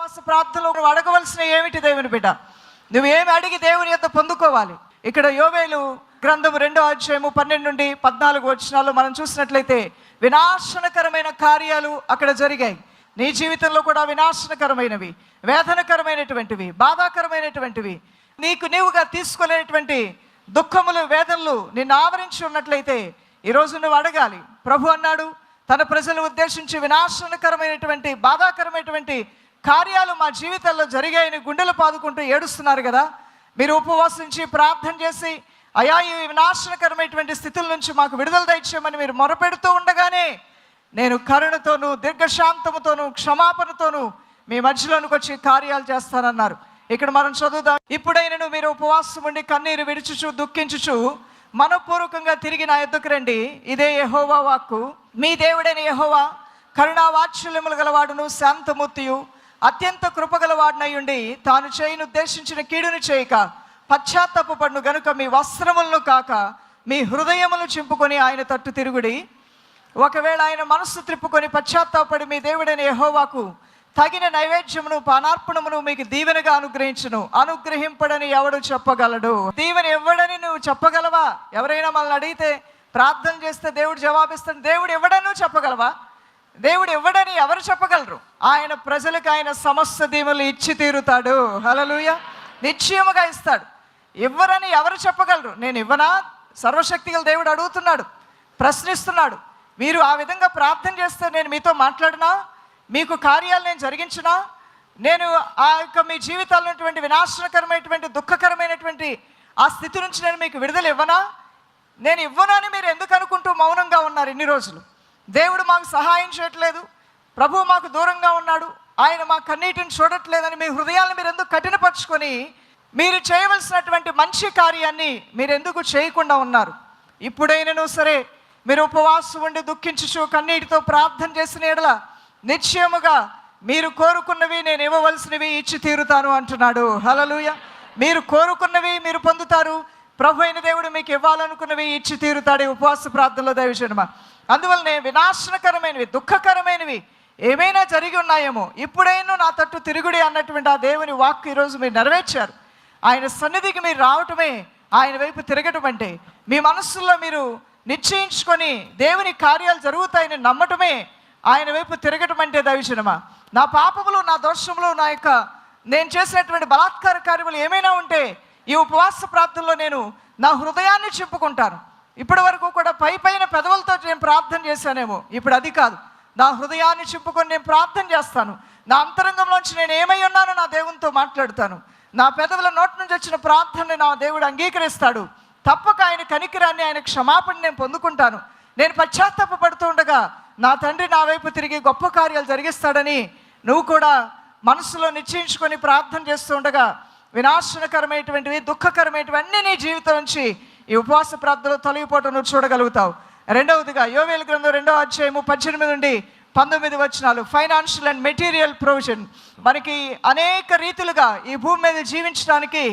ఉపవాస ప్రార్థనలో నువ్వు అడగవలసిన ఏమిటి దేవుని బిడ్డ? నువ్వేమి అడిగి దేవుని యొద్ద పొందుకోవాలి? ఇక్కడ యోవేలు గ్రంథము 2వ అధ్యాయము 12 నుండి 14 వచనాల్లో మనం చూసినట్లయితే వినాశనకరమైన కార్యాలు అక్కడ జరిగాయి. నీ జీవితంలో కూడా వినాశనకరమైనవి, వేదనకరమైనటువంటివి, బాధాకరమైనటువంటివి, నీవుగా తీసుకోలేనటువంటి దుఃఖములు, వేదనలు నిన్ను ఆవరించి ఉన్నట్లయితే ఈరోజు నువ్వు అడగాలి. ప్రభు అన్నాడు, తన ప్రజలను ఉద్దేశించి వినాశనకరమైనటువంటి, బాధాకరమైనటువంటి కార్యాలు మా జీవితాల్లో జరిగాయని గుండెలు పాదుకుంటూ ఏడుస్తున్నారు కదా. మీరు ఉపవాసించి ప్రార్థన చేసి, అయా ఈ వినాశనకరమైనటువంటి స్థితుల నుంచి మాకు విడుదల దయచేయమని మీరు మొరపెడుతూ ఉండగానే నేను కరుణతోనూ, దీర్ఘశాంతముతోనూ, క్షమాపణతోనూ మీ మధ్యలోనికి వచ్చి కార్యాలు చేస్తానన్నారు. ఇక్కడ మనం చదువుదాం. ఇప్పుడైనను మీరు ఉపవాసం ఉండి కన్నీరు విడుచుచు దుఃఖించుచు మనపూర్వకంగా తిరిగి నా యొద్దకు రండి. ఇదే యెహోవా వాక్కు. మీ దేవుడైన యెహోవా కరుణా వాత్సల్యములు గలవాడును, శాంతమూర్తియు, అత్యంత కృపగలవాడునై ఉండి తాను చేయను ఉద్దేశించిన కీడును చేయక పశ్చాత్తాపపడును గనుక మీ వస్త్రములను కాక మీ హృదయములు చింపుకొని ఆయన తట్టు తిరుగుడి. ఒకవేళ ఆయన మనస్సు త్రిప్పుకొని పశ్చాత్తాపడి మీ దేవుడైన యెహోవాకు తగిన నైవేద్యమును పానార్పణమును మీకు దీవెనగా అనుగ్రహించును. అనుగ్రహింపడని ఎవడు చెప్పగలడు? దీవెన ఇవ్వడని నువ్వు చెప్పగలవా? ఎవరైనా మనల్ని అడిగితే, ప్రార్థన చేస్తే దేవుడు జవాబిస్తాడు, దేవుడు ఇవ్వడని చెప్పగలవా? దేవుడు ఇవ్వడని ఎవరు చెప్పగలరు? ఆయన ప్రజలకు ఆయన సమస్త దీవెనలు ఇచ్చి తీరుతాడు. హల్లెలూయా. నిశ్చయముగా ఇస్తాడు. ఇవ్వరని ఎవరు చెప్పగలరు? నేను ఇవ్వనా? సర్వశక్తిగల దేవుడు అడుగుతున్నాడు, ప్రశ్నిస్తున్నాడు. మీరు ఆ విధంగా ప్రార్థన చేస్తే నేను మీతో మాట్లాడినా, మీకు కార్యాలు నేను జరిగించినా, నేను ఆ యొక్క మీ జీవితాల్లో ఉన్నటువంటి వినాశనకరమైనటువంటి, దుఃఖకరమైనటువంటి ఆ స్థితి నుంచి నేను మీకు విడుదల ఇవ్వనా? నేను ఇవ్వనా అని మీరు ఎందుకు అనుకుంటూ మౌనంగా ఉన్నారు ఇన్ని రోజులు? దేవుడు మాకు సహాయం చేయట్లేదు, ప్రభువు మాకు దూరంగా ఉన్నాడు, ఆయన మా కన్నీటిని చూడట్లేదని మీ హృదయాలను మీరు ఎందుకు కఠినపరుచుకొని మీరు చేయవలసినటువంటి మంచి కార్యాన్ని మీరు ఎందుకు చేయకుండా ఉన్నారు? ఇప్పుడైనను సరే మీరు ఉపవాసం ఉండి దుఃఖించుచు కన్నీటితో ప్రార్థన చేసిన ఎడల నిశ్చయముగా మీరు కోరుకున్నవి నేను ఇవ్వవలసినవి ఇచ్చి తీరుతాను అంటున్నాడు. హల్లెలూయా. మీరు కోరుకున్నవి మీరు పొందుతారు. ప్రభు అయిన దేవుడు మీకు ఇవ్వాలనుకున్నవి ఇచ్చి తీరుతాడు ఈ ఉపవాస ప్రార్థనలో దైవజనమా. అందువల్లనే వినాశనకరమైనవి, దుఃఖకరమైనవి ఏమైనా జరిగి ఉన్నాయేమో, ఇప్పుడైనా నా తట్టు తిరుగుడి అన్నటువంటి ఆ దేవుని వాక్కు ఈరోజు మీరు నెరవేర్చారు. ఆయన సన్నిధికి మీరు రావటమే ఆయన వైపు తిరగటం అంటే, మీ మనస్సుల్లో మీరు నిశ్చయించుకొని దేవుని కార్యాలు జరుగుతాయని నమ్మటమే ఆయన వైపు తిరగటం అంటే దైవజనమా. నా పాపములు, నా దోషములు, నేను చేసినటువంటి బలాత్కార కార్యములు ఏమైనా ఉంటే ఈ ఉపవాస ప్రార్థనలో నేను నా హృదయాన్ని చెప్పుకుంటాను. ఇప్పటి వరకు కూడా పైన పెదవులతో నేను ప్రార్థన చేశానేమో, ఇప్పుడు అది కాదు. నా హృదయాన్ని చెప్పుకొని నేను ప్రార్థన చేస్తాను. నా అంతరంగంలోంచి నేను ఏమై ఉన్నానో నా దేవునితో మాట్లాడుతాను. నా పెదవుల నోటి నుంచి వచ్చిన ప్రార్థనని నా దేవుడు అంగీకరిస్తాడు. తప్పక ఆయన కనికరాన్ని, ఆయన క్షమాపణ నేను పొందుకుంటాను. నేను పశ్చాత్తాపడుతూ ఉండగా నా తండ్రి నా వైపు తిరిగి గొప్ప కార్యాలు జరిగిస్తాడని నువ్వు కూడా మనసులో నిశ్చయించుకొని ప్రార్థన చేస్తూ ఉండగా వినాశనకరమైనటువంటివి, దుఃఖకరమైనటువంటి నీ జీవితం నుంచి ఈ ఉపవాస ప్రార్థనలో తొలగిపోవటం నువ్వు చూడగలుగుతావు. రెండవదిగా యోవేలు గ్రంథం 2వ అధ్యాయము 18 నుండి 19 వచనాలు. Financial and material provision. మనకి అనేక రీతులుగా ఈ భూమి మీద జీవించడానికి,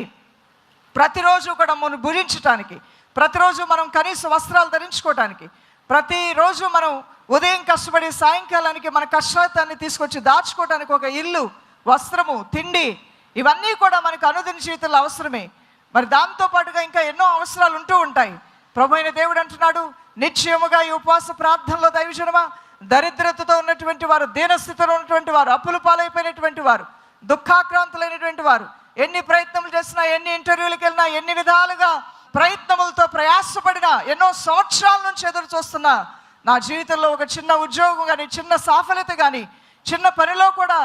ప్రతిరోజు కూడా మనం భుజించడానికి, ప్రతిరోజు మనం కనీస వస్త్రాలు ధరించుకోవటానికి, ప్రతిరోజు మనం ఉదయం కష్టపడి సాయంకాలానికి మన కష్టాన్ని తీసుకొచ్చి దాచుకోవడానికి ఒక ఇల్లు, వస్త్రము, తిండి, ఇవన్నీ కూడా మనకు అనుదిన జీవితంలో అవసరమే. మరి దాంతోపాటుగా ఇంకా ఎన్నో అవసరాలు ఉంటూ ఉంటాయి. ప్రభు అయిన దేవుడు అంటున్నాడు, నిశ్చయముగా ఈ ఉపవాస ప్రార్థనలో దైవజనమా, దరిద్రతతో ఉన్నటువంటి వారు, దీనస్థితిలో ఉన్నటువంటి వారు, అప్పులు పాలైపోయినటువంటి వారు, దుఃఖాక్రాంతులైనటువంటి వారు, ఎన్ని ప్రయత్నములు చేసినా, ఎన్ని ఇంటర్వ్యూలకు వెళ్ళినా, ఎన్ని విధాలుగా ప్రయత్నములతో ప్రయాసపడినా, ఎన్నో సంవత్సరాల నుంచి ఎదురు చూస్తున్నా, నా జీవితంలో ఒక చిన్న ఉద్యోగం కానీ, చిన్న సాఫల్యత కానీ, చిన్న పనిలో కూడా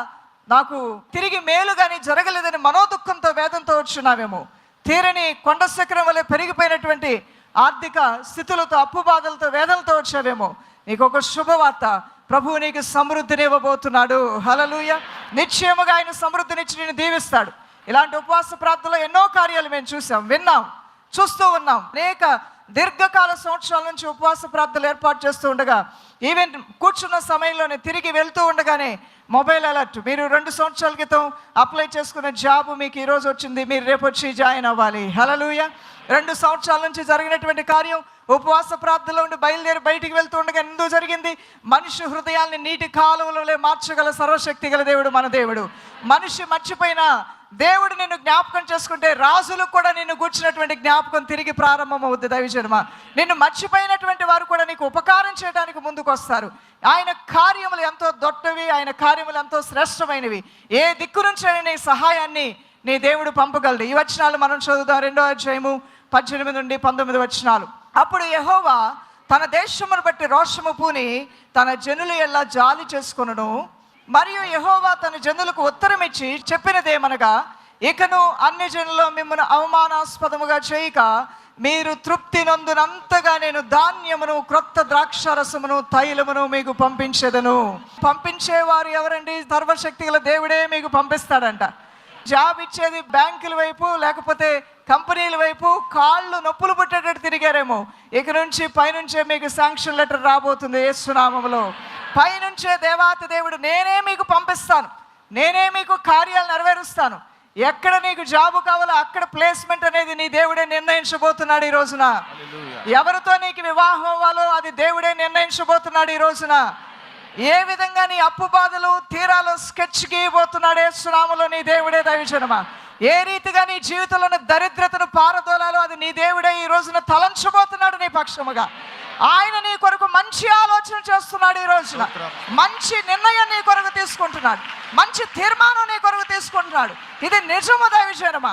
నాకు తిరిగి మేలు కానీ జరగలేదని మనోదుఃఖంతో, వేదంతో వచ్చున్నామేమో. తీరని కొండ శిఖరం వల్ల పెరిగిపోయినటువంటి ఆర్థిక స్థితులతో, అప్పు బాధలతో, వేదనలతో వచ్చావేమో. నీకు ఒక శుభవార్త, ప్రభువు నీకు సమృద్ధిని ఇవ్వబోతున్నాడు. హల్లెలూయా. నిశ్చయముగా ఆయన సమృద్ధినిచ్చి నేను దీవిస్తాడు. ఇలాంటి ఉపవాస ప్రార్థనలో ఎన్నో కార్యాలు మేము చూసాం, విన్నాం, చూస్తూ ఉన్నాం. అనేక దీర్ఘకాల సంవత్సరాల నుంచి ఉపవాస ప్రార్థనలు ఏర్పాటు చేస్తూ ఉండగా, ఈవెన్ కూర్చున్న సమయంలోనే తిరిగి వెళ్తూ ఉండగానే మొబైల్ అలర్ట్, మీరు 2 సంవత్సరాల క్రితం అప్లై చేసుకున్న జాబ్ మీకు ఈరోజు వచ్చింది, మీరు రేపు వచ్చి జాయిన్ అవ్వాలి. హల్లెలూయా. 2 సంవత్సరాల నుంచి జరిగినటువంటి కార్యం ఉపవాస ప్రార్థనలో ఉండి బయలుదేరి బయటికి వెళ్తూ ఉండగా ఎందుకు జరిగింది? మనిషి హృదయాల్ని నీటి కాలువలలో మార్చగల సర్వశక్తి గల దేవుడు మన దేవుడు. మనిషి మర్చిపోయిన దేవుడు నిన్ను జ్ఞాపకం చేసుకుంటే రాజులకు కూడా నిన్ను కూర్చున్నటువంటి జ్ఞాపకం తిరిగి ప్రారంభం అవుద్ది. దైవజనమా, నిన్ను మర్చిపోయినటువంటి వారు కూడా నీకు ఉపకారం చేయడానికి ముందుకు వస్తారు. ఆయన కార్యములు ఎంతో దొడ్డవి, ఆయన కార్యములు ఎంతో శ్రేష్టమైనవి. ఏ దిక్కు నుంచి నీ సహాయాన్ని నీ దేవుడు పంపగలడు. ఈ వచనాలు మనం చదువుతాం. 2వ అధ్యాయము 18 నుండి 19 వచనాలు. అప్పుడు యెహోవా తన దేశమును బట్టి రోషము పూని తన జనుల ఎల్లా జాలి చేసుకొనును. మరియు యెహోవా తన జనులకు ఉత్తరం ఇచ్చి చెప్పినదేమనగా, ఇకను అన్ని జనుల్లో మిమ్మల్ని అవమానాస్పదముగా చేయక మీరు తృప్తి నందునంతగా నేను ధాన్యమును, క్రొత్త ద్రాక్షారసమును, తైలమును మీకు పంపించేదను. పంపించేవారు ఎవరండి? సర్వశక్తి గల దేవుడే మీకు పంపిస్తాడంట. జాబ్ ఇచ్చేది బ్యాంకుల వైపు లేకపోతే కంపెనీల వైపు కాళ్ళు నొప్పులు పుట్టేటట్టు తిరిగారేమో. ఇక నుంచి పైనుంచే మీకు శాంక్షన్ లెటర్ రాబోతుంది యేసు నామములో. పైనుంచే దేవాతి దేవుడు నేనే మీకు పంపిస్తాను, నేనే మీకు కార్యాలు నెరవేరుస్తాను. ఎక్కడ నీకు జాబు కావాలో అక్కడ ప్లేస్మెంట్ అనేది నీ దేవుడే నిర్ణయించబోతున్నాడు ఈ రోజున. ఎవరితో నీకు వివాహం అవ్వాలో అది దేవుడే నిర్ణయించబోతున్నాడు ఈ రోజున. ఏ విధంగా నీ అప్పు బాధలు తీరాలో స్కెచ్ గీయబోతున్నాడు యేసు నామములో నీ దేవుడే. దైవజనమా, ఏ రీతిగా నీ జీవితంలోని దరిద్రతను పారదోలాలో అది నీ దేవుడే ఈ రోజున తలంచబోతున్నాడు నీ పక్షముగా. ఆయన నీ కొరకు మంచి ఆలోచన చేస్తున్నాడు ఈ రోజున. మంచి నిర్ణయం నీ కొరకు తీసుకుంటున్నాడు, మంచి తీర్మానం నీ కొరకు తీసుకుంటున్నాడు. ఇది నిజము దైవజనమా.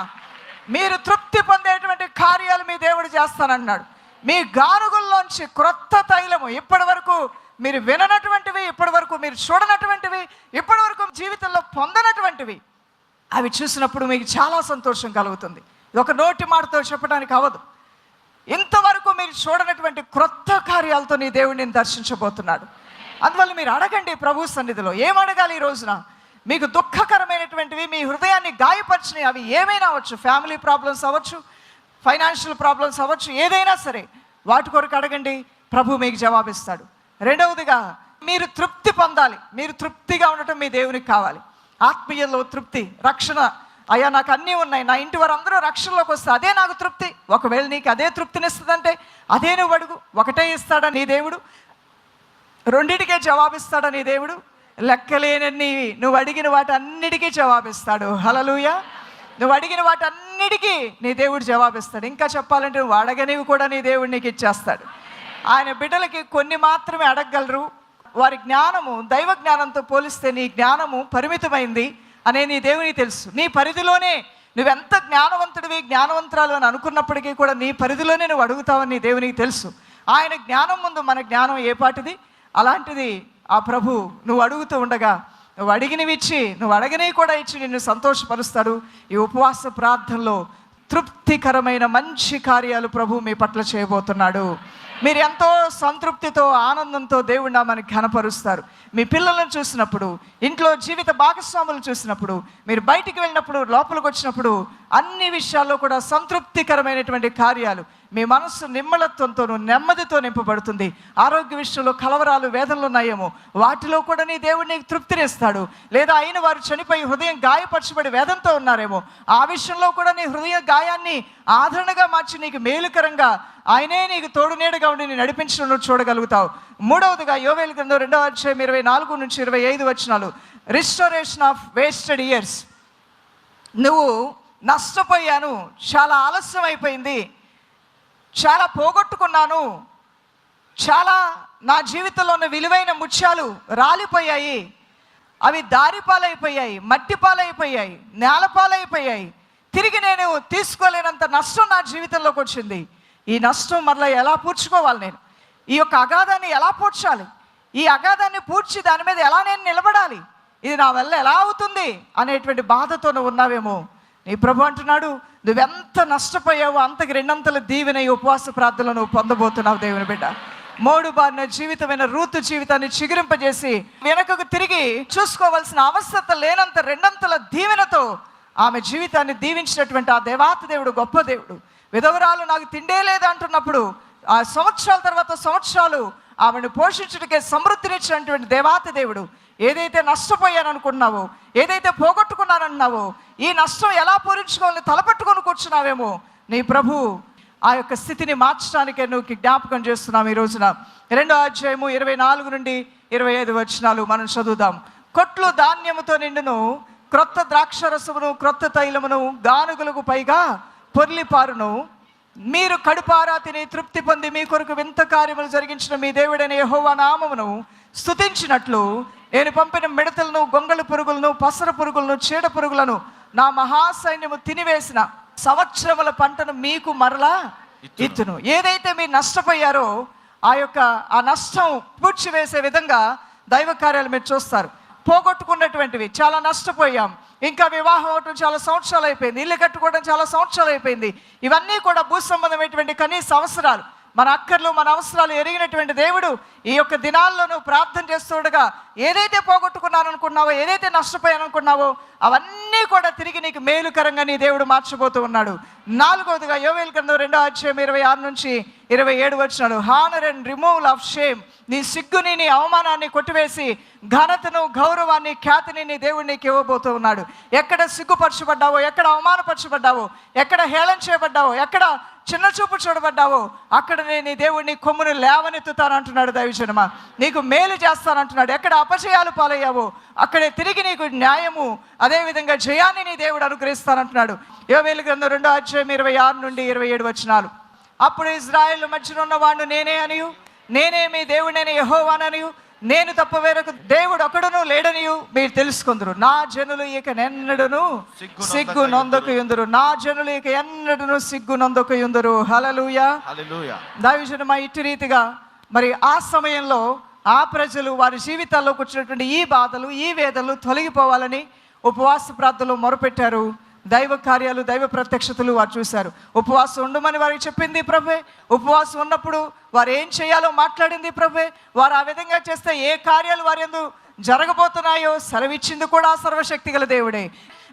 మీరు తృప్తి పొందేటువంటి కార్యాలు మీ దేవుడు చేస్తానన్నాడు. మీ గానుగుల్లోంచి క్రొత్త తైలము, ఇప్పటి వరకు మీరు విననటువంటివి, ఇప్పటి వరకు మీరు చూడనటువంటివి, ఇప్పటి వరకు జీవితంలో పొందనటువంటివి, అవి చూసినప్పుడు మీకు చాలా సంతోషం కలుగుతుంది. ఇది ఒక నోటి మాటతో చెప్పడానికి అవ్వదు. ఇంతవరకు మీరు చూడనటువంటి క్రొత్త కార్యాలతో నీ దేవుడిని దర్శించబోతున్నాడు. అందువల్ల మీరు అడగండి ప్రభు సన్నిధిలో. ఏం అడగాలి ఈ రోజున? మీకు దుఃఖకరమైనటువంటివి, మీ హృదయాన్ని గాయపరిచినవి, అవి ఏమైనా అవ్వచ్చు. ఫ్యామిలీ ప్రాబ్లమ్స్ అవ్వచ్చు, ఫైనాన్షియల్ ప్రాబ్లమ్స్ అవ్వచ్చు, ఏదైనా సరే వాటి కొరకు అడగండి, ప్రభు మీకు జవాబిస్తాడు. రెండవదిగా మీరు తృప్తి పొందాలి. మీరు తృప్తిగా ఉండటం మీ దేవునికి కావాలి. ఆత్మీయంలో తృప్తి, రక్షణ. అయ్యా నాకు అన్నీ ఉన్నాయి, నా ఇంటి వారు అందరూ రక్షణలోకి వస్తే అదే నాకు తృప్తి. ఒకవేళ నీకు అదే తృప్తినిస్తుందంటే అదే నువ్వు అడుగు. ఒకటే ఇస్తాడా నీ దేవుడు? రెండిటికే జవాబిస్తాడా నీ దేవుడు? లెక్కలేనన్ని నువ్వు అడిగిన వాటి అన్నిటికీ జవాబిస్తాడు. హల్లెలూయా. నువ్వు అడిగిన వాటి అన్నిటికీ నీ దేవుడు జవాబిస్తాడు. ఇంకా చెప్పాలంటే నువ్వు అడగనివి కూడా నీ దేవుడు నీకు ఇచ్చేస్తాడు. ఆయన బిడ్డలకి కొన్ని మాత్రమే అడగగలరు. వారి జ్ఞానము దైవ జ్ఞానంతో పోలిస్తే నీ జ్ఞానము పరిమితమైంది అనే నీ దేవునికి తెలుసు. నీ పరిధిలోనే నువ్వెంత జ్ఞానవంతుడివి, జ్ఞానవంతురాలు అని అనుకున్నప్పటికీ కూడా నీ పరిధిలోనే నువ్వు అడుగుతావని నీ దేవునికి తెలుసు. ఆయన జ్ఞానం ముందు మన జ్ఞానం ఏ పాటిది? అలాంటిది ఆ ప్రభు నువ్వు అడుగుతూ ఉండగా నువ్వు అడిగినవి ఇచ్చి, నువ్వు అడగనివి కూడా ఇచ్చి నిన్ను సంతోషపరుస్తాడు. ఈ ఉపవాస ప్రార్థనలో తృప్తికరమైన మంచి కార్యాలు ప్రభు మీ పట్ల చేయబోతున్నాడు. మీరు ఎంతో సంతృప్తితో, ఆనందంతో దేవుడి నామాన్ని ఘనపరుస్తారు. మీ పిల్లలను చూసినప్పుడు, ఇంట్లో జీవిత భాగస్వాములు చూసినప్పుడు, మీరు బయటికి వెళ్ళినప్పుడు, లోపలికి వచ్చినప్పుడు అన్ని విషయాల్లో కూడా సంతృప్తికరమైనటువంటి కార్యాలు. మీ మనస్సు నిమ్మళత్వంతోనూ నెమ్మదితో నింపబడుతుంది. ఆరోగ్య విషయంలో కలవరాలు, వేదనలు ఉన్నాయేమో వాటిలో కూడా నీ దేవుడు నీకు తృప్తినిస్తాడు. లేదా అయిన వారు చనిపోయి హృదయం గాయపరచబడి వేదంతో ఉన్నారేమో ఆ విషయంలో కూడా నీ హృదయ గాయాన్ని ఆదరణగా మార్చి నీకు మేలుకరంగా ఆయనే నీకు తోడు నీడగా ఉండి నీ నడిపించడం నువ్వు చూడగలుగుతావు. మూడవదిగా యోవేలు గ్రంథం 2వ అధ్యాయం 24 నుంచి 25 వచనాలు. Restoration of wasted years. నువ్వు నష్టపోయాను, చాలా ఆలస్యం అయిపోయింది, చాలా పోగొట్టుకున్నాను, చాలా నా జీవితంలో ఉన్న విలువైన ముత్యాలు రాలిపోయాయి, అవి దారిపాలైపోయాయి, మట్టి పాలైపోయాయి, నేలపాలైపోయాయి, తిరిగి నేను తీసుకోలేనంత నష్టం నా జీవితంలోకి వచ్చింది. ఈ నష్టం మరలా ఎలా పూడ్చుకోవాలి? నేను ఈ యొక్క అగాధాన్ని ఎలా పూడ్చాలి? ఈ అగాధాన్ని పూడ్చి దాని మీద ఎలా నేను నిలబడాలి? ఇది నా వల్ల ఎలా అవుతుంది అనేటువంటి బాధతో నువ్వు ఉన్నావేమో. నీ ప్రభు అంటున్నాడు, నువ్వెంత నష్టపోయావో అంతకు 2 దీవెన ఈ ఉపవాస ప్రార్థనలో నువ్వు పొందబోతున్నావు. దేవుని బిడ్డ, మోడు బారిన జీవితమైన రూతు జీవితాన్ని చిగురింపజేసి వెనకకు తిరిగి చూసుకోవాల్సిన అవసరత లేనంత 2 దీవెనతో ఆమె జీవితాన్ని దీవించినటువంటి ఆ దేవాతి దేవుడు గొప్ప దేవుడు. విధవరాలు నాకు తిండే లేదంటున్నప్పుడు ఆ సంవత్సరాల తర్వాత సంవత్సరాలు ఆమెను పోషించడానికే సమృద్ధినిచ్చినటువంటి దేవాతి దేవుడు. ఏదైతే నష్టపోయాననుకున్నావో, ఏదైతే పోగొట్టుకున్నానన్నావో, ఈ నష్టం ఎలా పూరించుకోవాలని తలపట్టుకొని కూర్చున్నావేమో, నీ ప్రభు ఆ యొక్క స్థితిని మార్చడానికే నువ్వు జ్ఞాపకం చేస్తున్నాం. ఈ రోజున 2వ అధ్యాయము 24 నుండి 25 వచనాలు మనం చదువుదాం. కొట్లు ధాన్యముతో నిండును, క్రొత్త ద్రాక్షరసమును క్రొత్త తైలమును గానుగులకు పైగా పొర్లిపారును. మీరు కడుపారా తిని తృప్తి పొంది మీ కొరకు వింత కార్యములు జరిగించిన మీ దేవుడైన యెహోవా నామమును స్తుతించినట్లు నేను పంపిన మిడతలను, గొంగళి పురుగులను, పసర పురుగులను, చీడ పురుగులను నా మహాసైన్యము తినివేసిన సంవత్సరముల పంటను మీకు మరలా ఇత్తును. ఏదైతే మీరు నష్టపోయారో ఆ నష్టం పూడ్చివేసే విధంగా దైవ కార్యాలు మీరు చూస్తారు. పోగొట్టుకున్నటువంటివి చాలా నష్టపోయాం, ఇంకా వివాహం అవటం చాలా సంవత్సరాలు అయిపోయింది, ఇల్లు కట్టుకోవడం చాలా సంవత్సరాలు అయిపోయింది. ఇవన్నీ కూడా భూ సంబంధమైనటువంటి కనీస అవసరాలు, మన అక్కర్లు, మన అవసరాలు ఎరిగినటువంటి దేవుడు ఈ యొక్క దినాల్లో నువ్వు ప్రార్థన చేస్తుండగా ఏదైతే పోగొట్టుకున్నాననుకున్నావో, ఏదైతే నష్టపోయాననుకున్నావో అవన్నీ కూడా తిరిగి నీకు మేలుకరంగా నీ దేవుడు మార్చబోతూ ఉన్నాడు. 4వదిగా యోవేలు గ్రంథం 2వ అధ్యాయం 26 నుంచి 27 వచనాలు. Honour and removal of shame, నీ సిగ్గుని, నీ అవమానాన్ని కొట్టివేసి ఘనతను, గౌరవాన్ని, ఖ్యాతిని నీ దేవుడు నీకు ఇవ్వబోతూ ఉన్నాడు. ఎక్కడ సిగ్గుపరచబడ్డావో, ఎక్కడ అవమానపరచబడ్డావో, ఎక్కడ హేళన చేయబడ్డావో, ఎక్కడ చిన్న చూపు చూడబడ్డావో అక్కడ నేను నీ దేవుడిని కొమ్మును లేవనెత్తుతానంటున్నాడు. దైవజనమా, నీకు మేలు చేస్తానంటున్నాడు. ఎక్కడ అపజయాలు పాలయ్యావో అక్కడే తిరిగి నీకు న్యాయము, అదేవిధంగా జయాన్ని నీ దేవుడు అనుగ్రహిస్తానంటున్నాడు. యోవేలు గ్రంథం 2వ అధ్యాయం 26 నుండి 27 వచనాలు. అప్పుడు ఇజ్రాయేలు మధ్యలో ఉన్నవాడు నేనే అనియు, నేనే మీ దేవుడైన యెహోవాననియు, నేను తప్ప వేరొక దేవుడు ఒకడును లేడనియు మీరు తెలుసుకుందరు. నా జనులు ఇక ఎన్నడను సిగ్గు నొందకయుందురు. నా జనులు ఇక ఎన్నడను సిగ్గు నొందకయుందురు. హల్లెలూయా. దైవజనమా, ఇటు రీతిగా మరి ఆ సమయంలో ఆ ప్రజలు వారి జీవితాల్లోకి వచ్చినటువంటి ఈ బాధలు, ఈ వేదనలు తొలగిపోవాలని ఉపవాస ప్రార్థనలు మొరపెట్టారు. దైవ కార్యాలు, దైవ ప్రత్యక్షతలు వారు చూశారు. ఉపవాసం ఉండమని వారికి చెప్పింది ప్రభువే. ఉపవాసం ఉన్నప్పుడు వారు ఏం చేయాలో మాట్లాడింది ప్రభువే. వారు ఆ విధంగా చేస్తే ఏ కార్యాలు వారి యందు జరగబోతున్నాయో సెలవిచ్చింది కూడా సర్వశక్తి గల దేవుడే.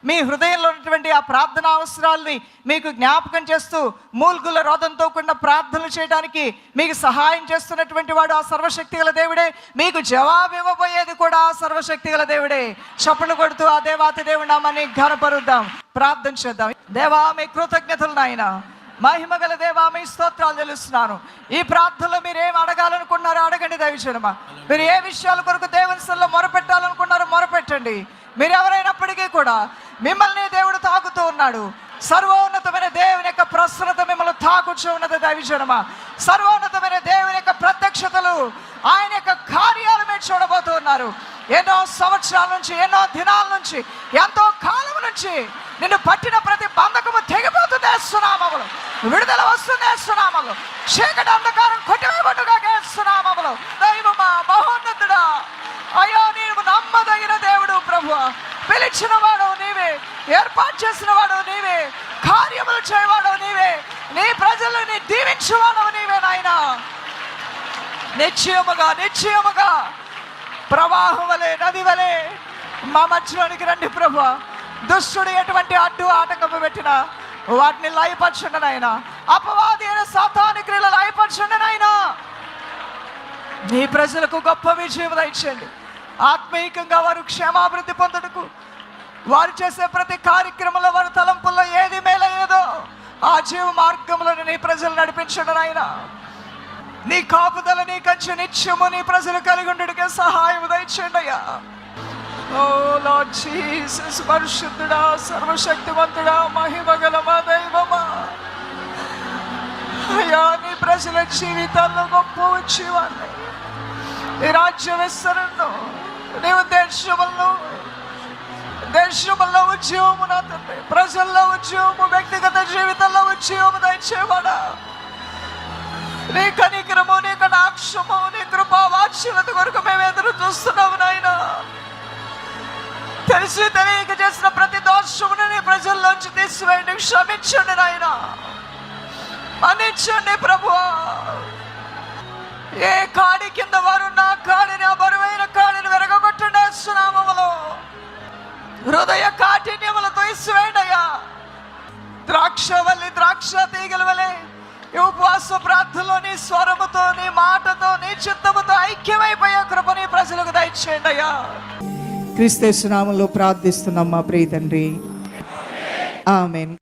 మీ హృదయంలో ఉన్నటువంటి ఆ ప్రార్థన అవసరాలని మీకు జ్ఞాపకం చేస్తూ మూల్గుల రోదంతో కూడిన ప్రార్థనలు చేయడానికి మీకు సహాయం చేస్తున్నటువంటి వాడు ఆ సర్వశక్తి గల దేవుడే. మీకు జవాబు ఇవ్వబోయేది కూడా ఆ సర్వశక్తి గల దేవుడే. చప్పట్లు కొడుతూ ఆ దేవాతి దేవుడి నామాన్ని ఘనపరుద్దాం, ప్రార్థన చేద్దాం. దేవా, మీ కృతజ్ఞతలు నాయన, మహిమ గల దేవా, మీ స్తోత్రాలు తెలుస్తున్నాను. ఈ ప్రార్థనలో మీరు ఏం అడగాలనుకున్నారో అడగండి. దైవజనమా, మీరు ఏ విషయాల కొరకు దేవుని సన్నిధిలో మొరపెట్టాలనుకున్నారో మొరపెట్టండి. మీరు ఎవరైనప్పటికీ కూడా మిమ్మల్ని దేవుడు తాకుతూ ఉన్నాడు. సర్వోన్నతమైన దేవుని యొక్క ప్రసన్నత మిమ్మల్ని తాకుచూ ఉన్నది. దైవజనమా, సర్వోన్నతమైన దేవుని యొక్క ప్రత్యక్షతలు, ఆయన యొక్క కార్యాలు మీరు చూడబోతూ ఉన్నారు. ఎన్నో సంవత్సరాల నుంచి, ఎన్నో దినాల నుంచి, ఎంతో కాలం నుంచి నిన్ను పట్టిన ప్రతి బంధకము తెగిపోతుంది యేసునామములో. విడుదల వస్తుంది యేసునామములో. చీకటి అంధకారం కొట్టివేయబడుగా యేసునామములో. దైవమా, మహోన్నతుడా, అయ్యో నీవు నమ్మదగిన దేవుడు ప్రభువా. పిలిచిన వాడు నీవే, ఏర్పాటు చేసిన వాడు నీవే, కార్యములు చేయవాడు నీవే, నీ ప్రజలను దీవించేవాడు నీవే నాయనా. నిశ్చయముగా నిశ్చయముగా ప్రవాహం వలె, నది వలె మా మధ్యలోనికి రండి ప్రభువా. దుష్టుడు ఎటువంటి అడ్డు ఆటంకము పెట్టినా వాటిని లయపరచండి నాయనా. అపవాది అయిన సాతాను క్రియలు లయపరచండి నాయనా. నీ ప్రజలకు గొప్ప విజయం దయచేయండి. ఆత్మీయంగా వారు క్షేమాభివృద్ధి పొందుటకు, వారు చేసే ప్రతి కార్యక్రమంలో, వారి తలంపుల్లో ఏది మేలయ్యేదో ఆ జీవ మార్గంలో నీ ప్రజలు నడిపించండి నాయనా. నీ కాపుదల, నీ కంచె నిత్యము నీ ప్రజలు కలిగి ఉండడానికి సహాయం దయచేయండి అయ్యా. ఓ లార్డ్ జీసస్, పరిశుద్ధుడా, సర్వశక్తివంతుడా, మహిమగల మా దైవమా, అయ్యా నీ ప్రజల జీవితాల్లో గొప్ప వచ్చేవాడిని. నీ రాజ్య విస్తరణను, నీవు దేశముల్లో ఉద్యోగము, నా తండ్రి ప్రజల్లో ఉద్యోగము, వ్యక్తిగత జీవితంలో ఉద్యోగము దయచేవాడా. నీ కనికరము, నీ కటాక్షము, నీ కృపా వాత్సల్యత కొరకు మేము ఎదురు చూస్తున్నాము నాయనా. తెలిసి తెలియక చేసిన ప్రతి దోషమును నీ ప్రజల్లోంచి తీసివేయండి, క్షమించండి నాయనా, మన్నించండి ప్రభువా. ఏ కాడి కింద వారు నా కాడిని, ఆ బరువైన కాడిని వెరగొట్టండి యేసునామములో. హృదయ కాఠిన్యములతో తీసివేయండి అయ్యా. ద్రాక్ష తీగల వలె ఈ ఉపవాస ప్రార్థనలో నీ స్వరముతో, నీ మాటతో, నీ చిత్తముతో ఐక్యమైపోయే కృప నీ ప్రజలకు దయచేయండి అయ్యా. క్రీస్తు యేసు నామములో ప్రార్థిస్తున్నాం మా ప్రియ తండ్రి, ఆమేన్.